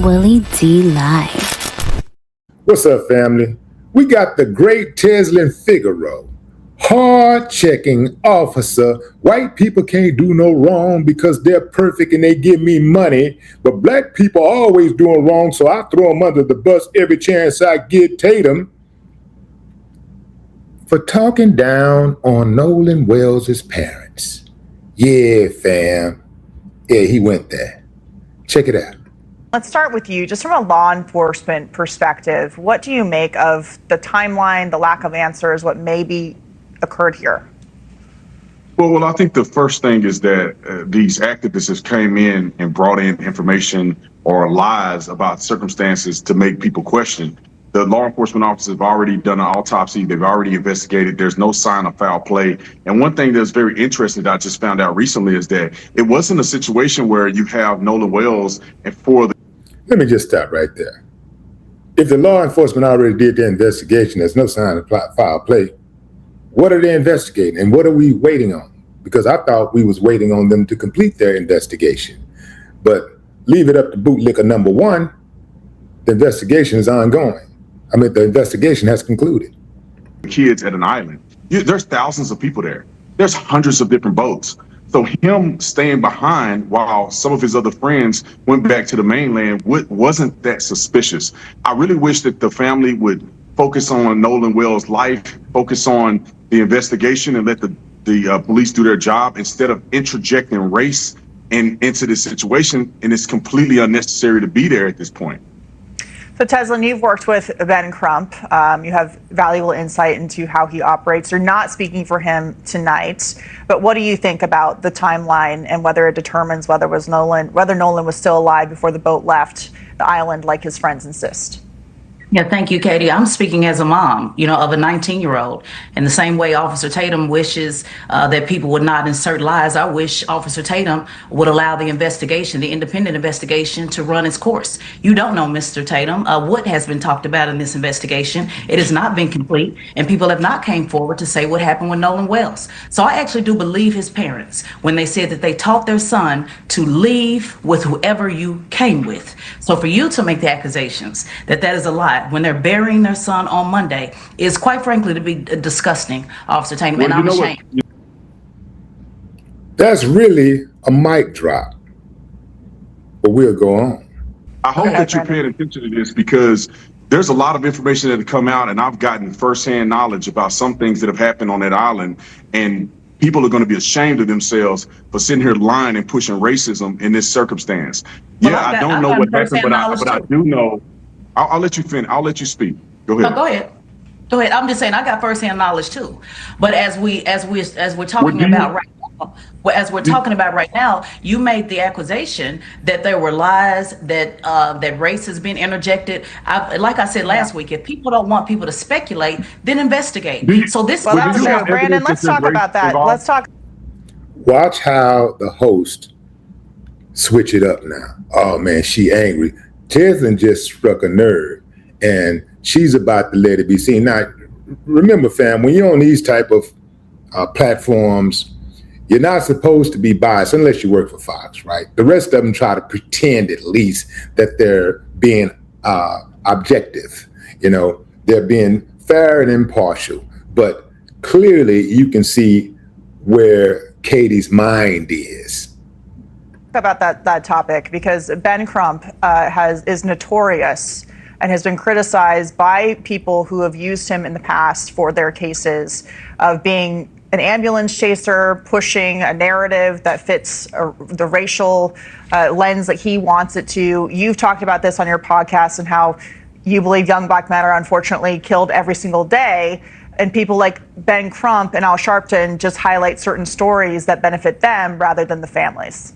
Willie D Live. What's up, family? We got the great Tezlyn Figaro, hard-checking officer. White people can't do no wrong because they're perfect and they give me money, but black people are always doing wrong, so I throw them under the bus every chance I get. Tatum for talking down on Nolan Wells' parents. Yeah, fam. Yeah, he went there. Check it out. Let's start with you, just from a law enforcement perspective. What do you make of the timeline, the lack of answers, what maybe occurred here? Well, I think the first thing is that these activists came in and brought in information or lies about circumstances to make people question. The law enforcement officers have already done an autopsy. They've already investigated. There's no sign of foul play. And one thing that's very interesting that I just found out recently is that it wasn't a situation where you have Nolan Wells and four of the... Let me just stop right there. If the law enforcement already did their investigation, there's no sign of foul play. What are they investigating and what are we waiting on? Because I thought we was waiting on them to complete their investigation. But leave it up to bootlicker number one, the investigation is ongoing. I mean, the investigation has concluded. Kids at an island. There's thousands of people there. There's hundreds of different boats. So him staying behind while some of his other friends went back to the mainland wasn't that suspicious. I really wish that the family would focus on Nolan Wells' life, focus on the investigation, and let the police do their job instead of interjecting race into this situation. And it's completely unnecessary to be there at this point. So Tezlyn, you've worked with Ben Crump. You have valuable insight into how he operates. You're not speaking for him tonight, but what do you think about the timeline and whether it determines whether Nolan was still alive before the boat left the island, like his friends insist? Yeah, thank you, Katie. I'm speaking as a mom, of a 19-year-old. In the same way Officer Tatum wishes that people would not insert lies, I wish Officer Tatum would allow the investigation, the independent investigation, to run its course. You don't know, Mr. Tatum, what has been talked about in this investigation. It has not been complete, and people have not came forward to say what happened with Nolan Wells. So I actually do believe his parents when they said that they taught their son to leave with whoever you came with. So for you to make the accusations that is a lie, when they're burying their son on Monday, is quite frankly to be disgusting, Officer Tatum, and I'm ashamed. That's really a mic drop, but we'll go on. I hope that you're paying attention to this because there's a lot of information that have come out, and I've gotten firsthand knowledge about some things that have happened on that island, and people are going to be ashamed of themselves for sitting here lying and pushing racism in this circumstance. Well, yeah, I don't know what happened, but I do know. I'll let you finish. I'll let you speak. Go ahead. No, go ahead. Go ahead. I'm just saying I got firsthand knowledge too. But as we're talking about right now, you made the accusation that there were lies, that race has been interjected. Like I said last week, if people don't want people to speculate, then investigate. So this. Well, that's true, Brandon. Let's talk about that. Let's talk. Watch how the host switch it up now. Oh man, she angry. Tezlyn just struck a nerve, and she's about to let it be seen. Now, remember, fam, when you're on these type of platforms, you're not supposed to be biased unless you work for Fox, right? The rest of them try to pretend at least that they're being objective. They're being fair and impartial, but clearly you can see where Katie's mind is. About that topic, because Ben Crump is notorious and has been criticized by people who have used him in the past for their cases of being an ambulance chaser, pushing a narrative that fits the racial lens that he wants it to. You've talked about this on your podcast and how you believe young black men are unfortunately killed every single day. And people like Ben Crump and Al Sharpton just highlight certain stories that benefit them rather than the families.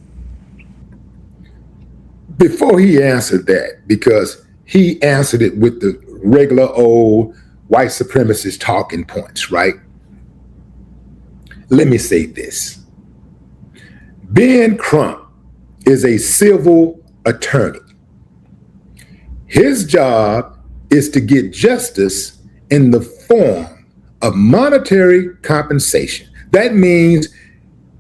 Before he answered that, because he answered it with the regular old white supremacist talking points, right? Let me say this. Ben Crump is a civil attorney. His job is to get justice in the form of monetary compensation. That means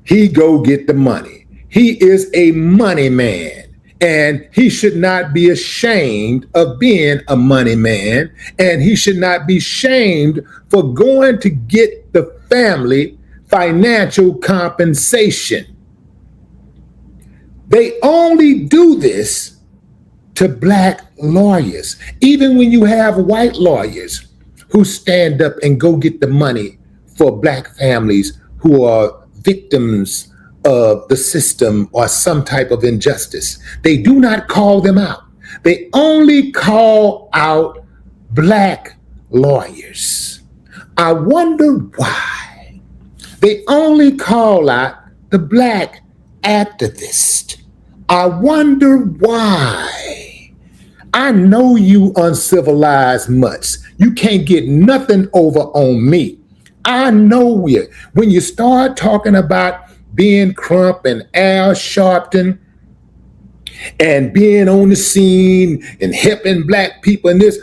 he go get the money. He is a money man. And he should not be ashamed of being a money man. And he should not be shamed for going to get the family financial compensation. They only do this to black lawyers. Even when you have white lawyers who stand up and go get the money for black families who are victims of the system or some type of injustice, they do not call them out. They only call out black lawyers. I wonder why. They only call out the black activist. I wonder why. I know you uncivilized mutts. You can't get nothing over on me. I know you. When you start talking about Ben Crump and Al Sharpton and being on the scene and helping black people in this,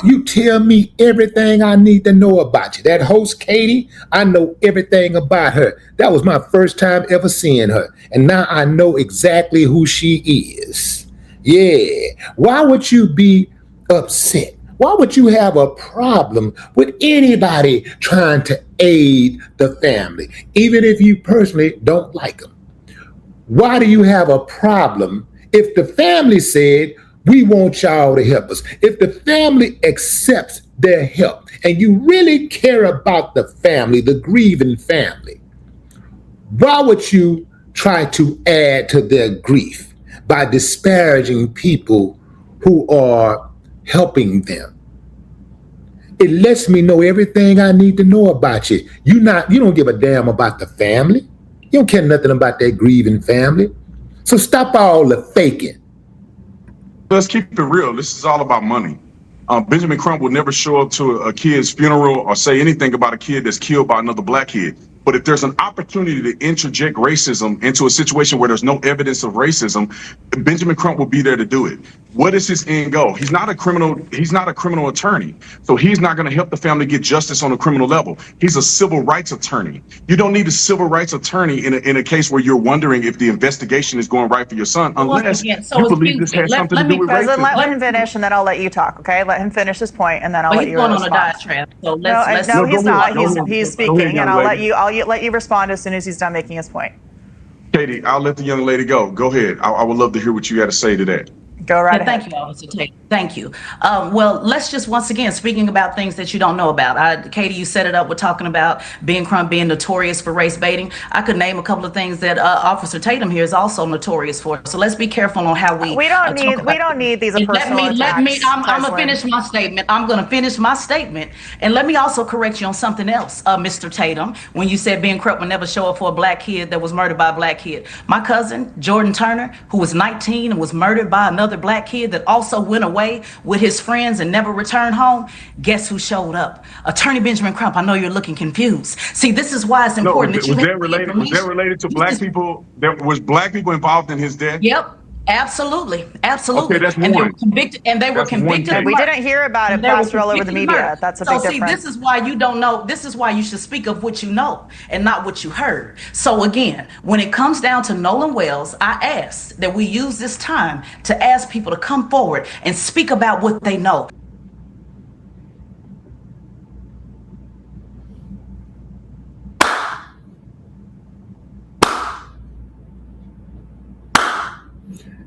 you tell me everything I need to know about you. That host, Katie, I know everything about her. That was my first time ever seeing her. And now I know exactly who she is. Yeah. Why would you be upset? Why would you have a problem with anybody trying to aid the family, even if you personally don't like them? Why do you have a problem if the family said, we want y'all to help us? If the family accepts their help and you really care about the family, the grieving family, why would you try to add to their grief by disparaging people who are helping them? It lets me know everything I need to know about you. You don't give a damn about the family. You don't care nothing about that grieving family. So stop all the faking. Let's keep it real. This is all about money. Benjamin Crump will never show up to a kid's funeral or say anything about a kid that's killed by another black kid. But if there's an opportunity to interject racism into a situation where there's no evidence of racism, Benjamin Crump will be there to do it. What is his end goal? He's not a criminal attorney. So he's not going to help the family get justice on a criminal level. He's a civil rights attorney. You don't need a civil rights attorney in a case where you're wondering if the investigation is going right for your son, unless you believe this has something to do with racism. Let him finish and then I'll let you talk, okay? Let him finish his point and then I'll let you respond. He's going on a diatribe. So no, he's not. He's speaking and I'll let you respond as soon as he's done making his point. Katie, I'll let the young lady go. Go ahead. I would love to hear what you got to say to that. Go right ahead. Thank you, Officer Tatum. Thank you. Well, let's just once again, speaking about things that you don't know about. Katie, you set it up with talking about Ben Crump being notorious for race baiting. I could name a couple of things that Officer Tatum here is also notorious for. So let's be careful on how we don't need these personal attacks. I'm gonna finish my statement. I'm gonna finish my statement, and let me also correct you on something else, Mr. Tatum. When you said Ben Crump would never show up for a black kid that was murdered by a black kid, my cousin Jordan Turner, who was 19 and was murdered by another black kid that also went away with his friends and never returned home, guess who showed up? Attorney Benjamin Crump. I know you're looking confused. See, this is why it's important that you was that related to black people? Was black people involved in his death? Yep. Absolutely. Okay, that's and they were convicted. We didn't hear about it plastered all over the media. That's a big difference. This is why you don't know. This is why you should speak of what you know and not what you heard. So again, when it comes down to Nolan Wells, I ask that we use this time to ask people to come forward and speak about what they know.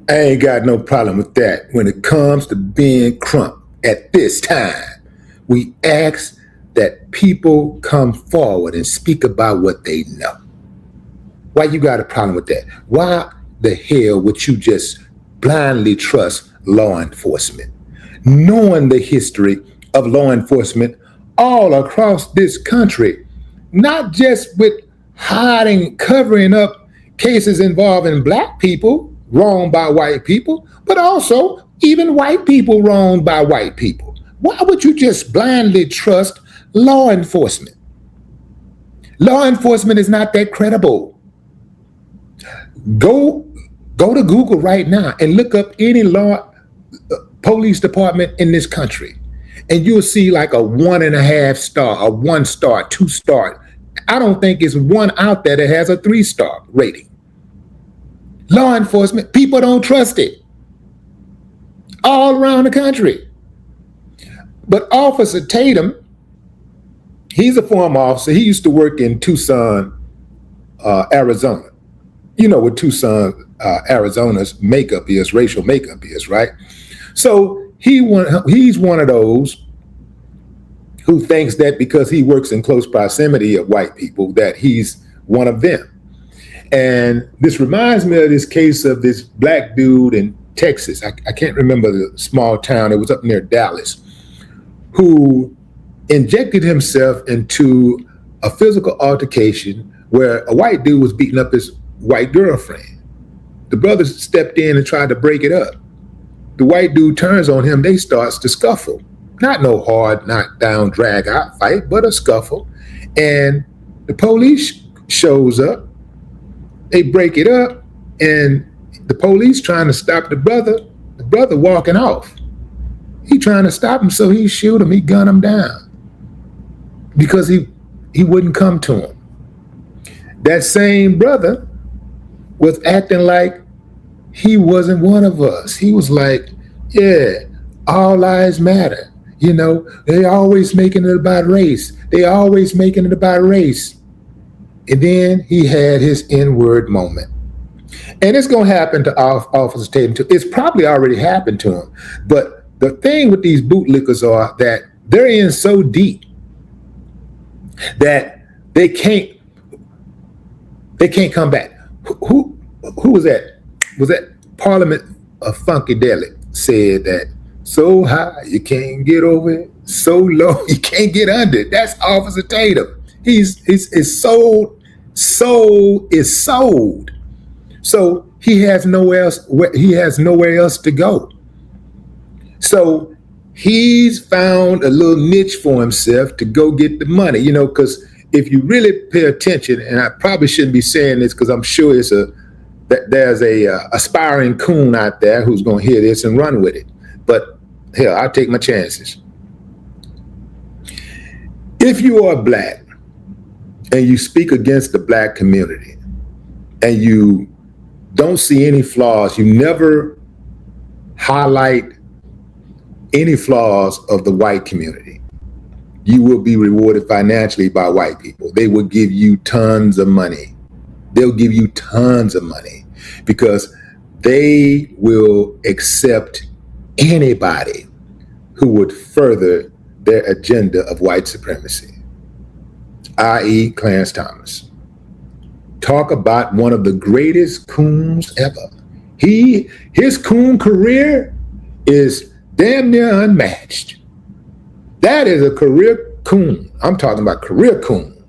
I ain't got no problem with that. When it comes to Ben Crump, at this time, we ask that people come forward and speak about what they know. Why you got a problem with that? Why the hell would you just blindly trust law enforcement? Knowing the history of law enforcement all across this country, not just with hiding, covering up cases involving black people wronged by white people, but also even white people wronged by white people. Why would you just blindly trust law enforcement? Law enforcement is not that credible. Go to Google right now and look up any police department in this country, and you'll see like a 1.5 star, a 1 star, 2 star. I don't think it's one out there that has a 3-star rating. Law enforcement, people don't trust it. all around the country. But Officer Tatum, he's a former officer. He used to work in Tucson, Arizona. You know what Tucson, Arizona's makeup is, racial makeup is, right? So he's one of those who thinks that because he works in close proximity of white people, that he's one of them. And this reminds me of this case of this black dude in Texas. I can't remember the small town. It was up near Dallas, who injected himself into a physical altercation where a white dude was beating up his white girlfriend. The brother stepped in and tried to break it up. The white dude turns on him. They starts to scuffle. Not no hard, knockdown, drag out fight, but a scuffle. And the police shows up. They break it up, and the police trying to stop the brother walking off. He trying to stop him, so he shoot him, he gun him down because he wouldn't come to him. That same brother was acting like he wasn't one of us. He was like, yeah, all lives matter. You know, they always making it about race. They always making it about race. And then he had his N-word moment. And it's going to happen to Officer Tatum too. It's probably already happened to him. But the thing with these bootlickers are that they're in so deep that they can't come back. Who was that? Was that Parliament of Funkadelic said that so high you can't get over it, so low you can't get under it. That's Officer Tatum. His soul is sold. So he has nowhere else to go. So he's found a little niche for himself to go get the money, you know, because if you really pay attention, and I probably shouldn't be saying this because I'm sure there's a aspiring coon out there who's going to hear this and run with it. But hell, I'll take my chances. If you are black and you speak against the black community and you don't see any flaws, you never highlight any flaws of the white community, you will be rewarded financially by white people. They will give you tons of money. They'll give you tons of money because they will accept anybody who would further their agenda of white supremacy, i.e. Clarence Thomas. Talk about one of the greatest coons ever. His coon career is damn near unmatched. That is a career coon. I'm talking about career coon.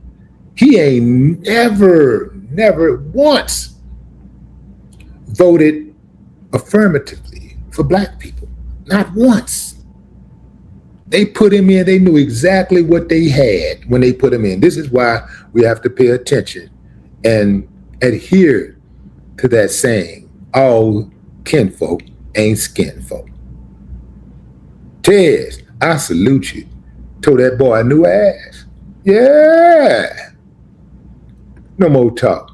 He ain't never once voted affirmatively for black people. Not once. They put him in, they knew exactly what they had when they put him in. This is why we have to pay attention and adhere to that saying, all kinfolk ain't skinfolk. Tez, I salute you. Told that boy a new ass. Yeah. No more talk.